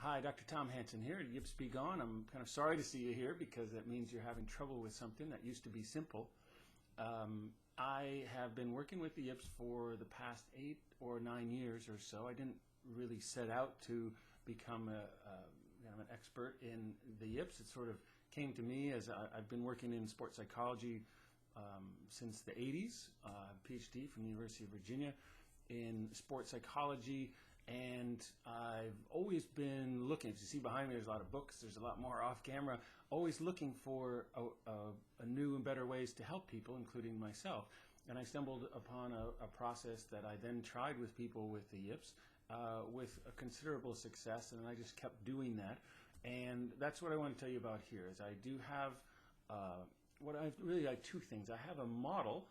Hi, Dr. Tom Hanson here at Yips Be Gone. I'm kind of sorry to see you here because that means you're having trouble with something that used to be simple. I have been working with the Yips for the past 8 or 9 years or so. I didn't really set out to become an expert in the Yips. It sort of came to me as I've been working in sports psychology since the 80s. Ph.D. from the University of Virginia in sports psychology. And I've always been looking, as you see behind me, there's a lot of books, there's a lot more off camera, always looking for a new and better ways to help people, including myself. And I stumbled upon a process that I then tried with people with the Yips with a considerable success, and I just kept doing that. And that's what I want to tell you about here, is I do have, what I really like, two things. I have a model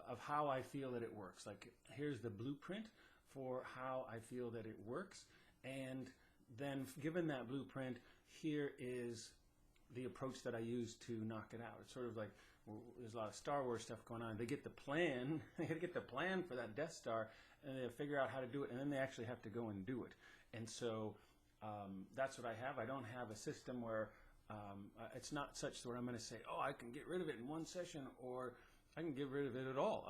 of how I feel that it works. Like, here's the blueprint for how I feel that it works, and then given that blueprint, here is the approach that I use to knock it out. It's sort of like, there's a lot of Star Wars stuff going on. They get the plan, they get the plan for that Death Star, and they figure out how to do it, and then they actually have to go and do it. And so that's what I have. I don't have a system where it's not such where I'm going to say, oh, I can get rid of it in one session, or I can get rid of it at all.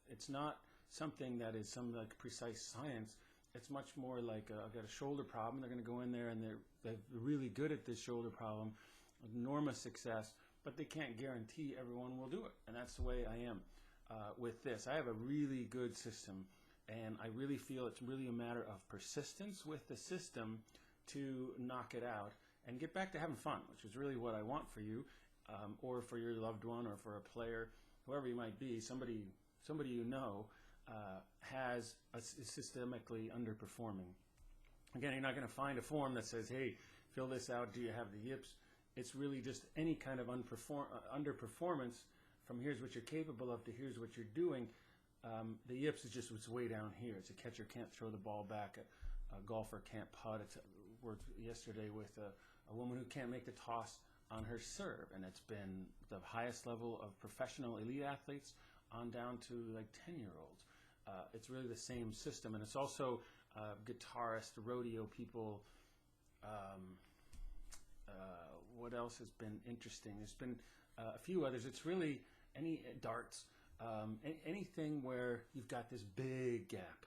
It's not something that is some like precise science. It's much more like I've got a shoulder problem. They're going to go in there and they're really good at this shoulder problem, enormous success, but they can't guarantee everyone will do it. And that's the way I am with this. I have a really good system, and I really feel it's really a matter of persistence with the system to knock it out and get back to having fun, which is really what I want for you, or for your loved one, or for a player, whoever you might be, somebody you know is systemically underperforming. Again, you're not going to find a form that says, hey, fill this out, do you have the Yips? It's really just any kind of underperformance from here's what you're capable of to here's what you're doing. The Yips is just what's way down here. It's a catcher can't throw the ball back, a golfer can't putt. It's worked yesterday with a woman who can't make the toss on her serve, and it's been the highest level of professional elite athletes on down to like 10-year-olds. It's really the same system, and it's also guitarists, rodeo people. What else has been interesting? There's been a few others. It's really darts, anything where you've got this big gap.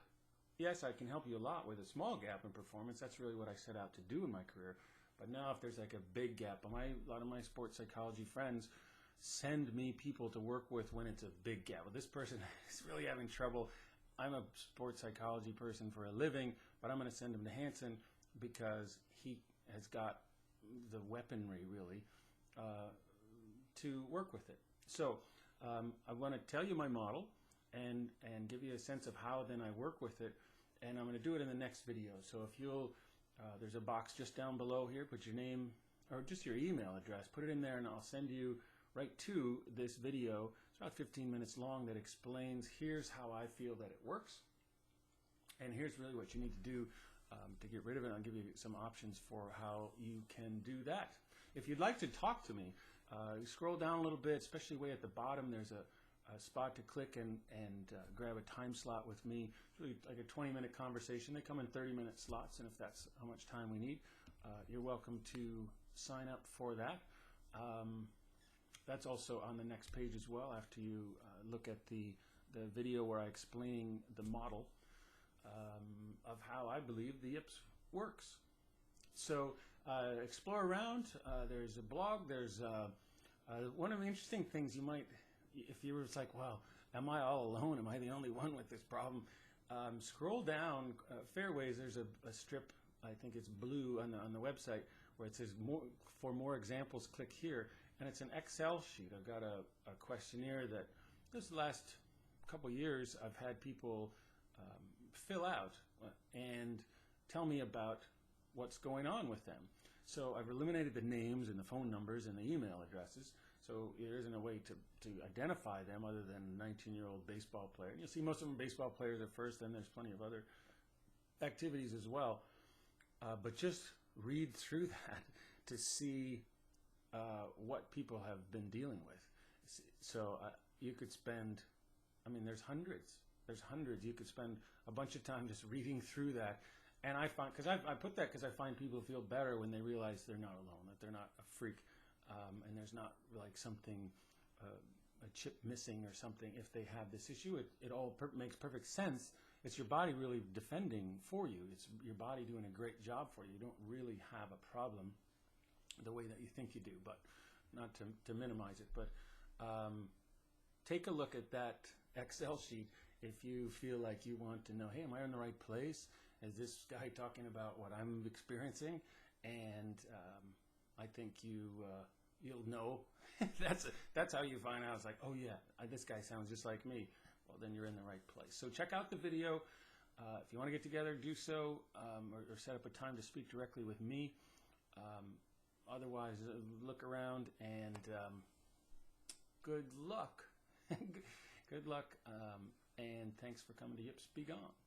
Yes, I can help you a lot with a small gap in performance. That's really what I set out to do in my career. But now if there's like a big gap, a lot of my sports psychology friends send me people to work with when it's a big gap. Well, this person is really having trouble. I'm a sports psychology person for a living, but I'm going to send him to Hanson because he has got the weaponry, really, to work with it. So I want to tell you my model and give you a sense of how then I work with it, and I'm going to do it in the next video. So if you'll, there's a box just down below here, put your name or just your email address, put it in there, and I'll send you right to this video. It's about 15 minutes long that explains here's how I feel that it works, and here's really what you need to do to get rid of it. I'll give you some options for how you can do that. If you'd like to talk to me, scroll down a little bit, especially way at the bottom. There's a spot to click and grab a time slot with me. It's really like a 20-minute conversation. They come in 30-minute slots, and if that's how much time we need, you're welcome to sign up for that. That's also on the next page as well, after you look at the video where I explain the model of how I believe the Yips works. So explore around. There's a blog. There's one of the interesting things you might, if you were like, well, am I all alone? Am I the only one with this problem? Scroll down Fairways. There's a strip, I think it's blue on the website, where it says for more examples, click here. And it's an Excel sheet. I've got a questionnaire that this last couple years I've had people fill out and tell me about what's going on with them. So I've eliminated the names and the phone numbers and the email addresses, so there isn't a way to identify them other than a 19-year-old baseball player. And you'll see most of them baseball players at first, then there's plenty of other activities as well. But just read through that to see what people have been dealing with. So you could spend, I mean, there's hundreds. You could spend a bunch of time just reading through that And I find, because I put that because I find people feel better when they realize they're not alone, that they're not a freak, and there's not like something, a chip missing or something if they have this issue. It all makes perfect sense. It's your body really defending for you. It's your body doing a great job for you. You don't really have a problem the way that you think you do, but not to minimize it. But take a look at that Excel sheet if you feel like you want to know, hey, am I in the right place? Is this guy talking about what I'm experiencing? And I think you'll know. That's how you find out. It's like, oh yeah, this guy sounds just like me. Well, then you're in the right place. So check out the video. If you want to get together, do so, or set up a time to speak directly with me. Otherwise, look around and good luck. Good luck, and thanks for coming to Yips. Be gone.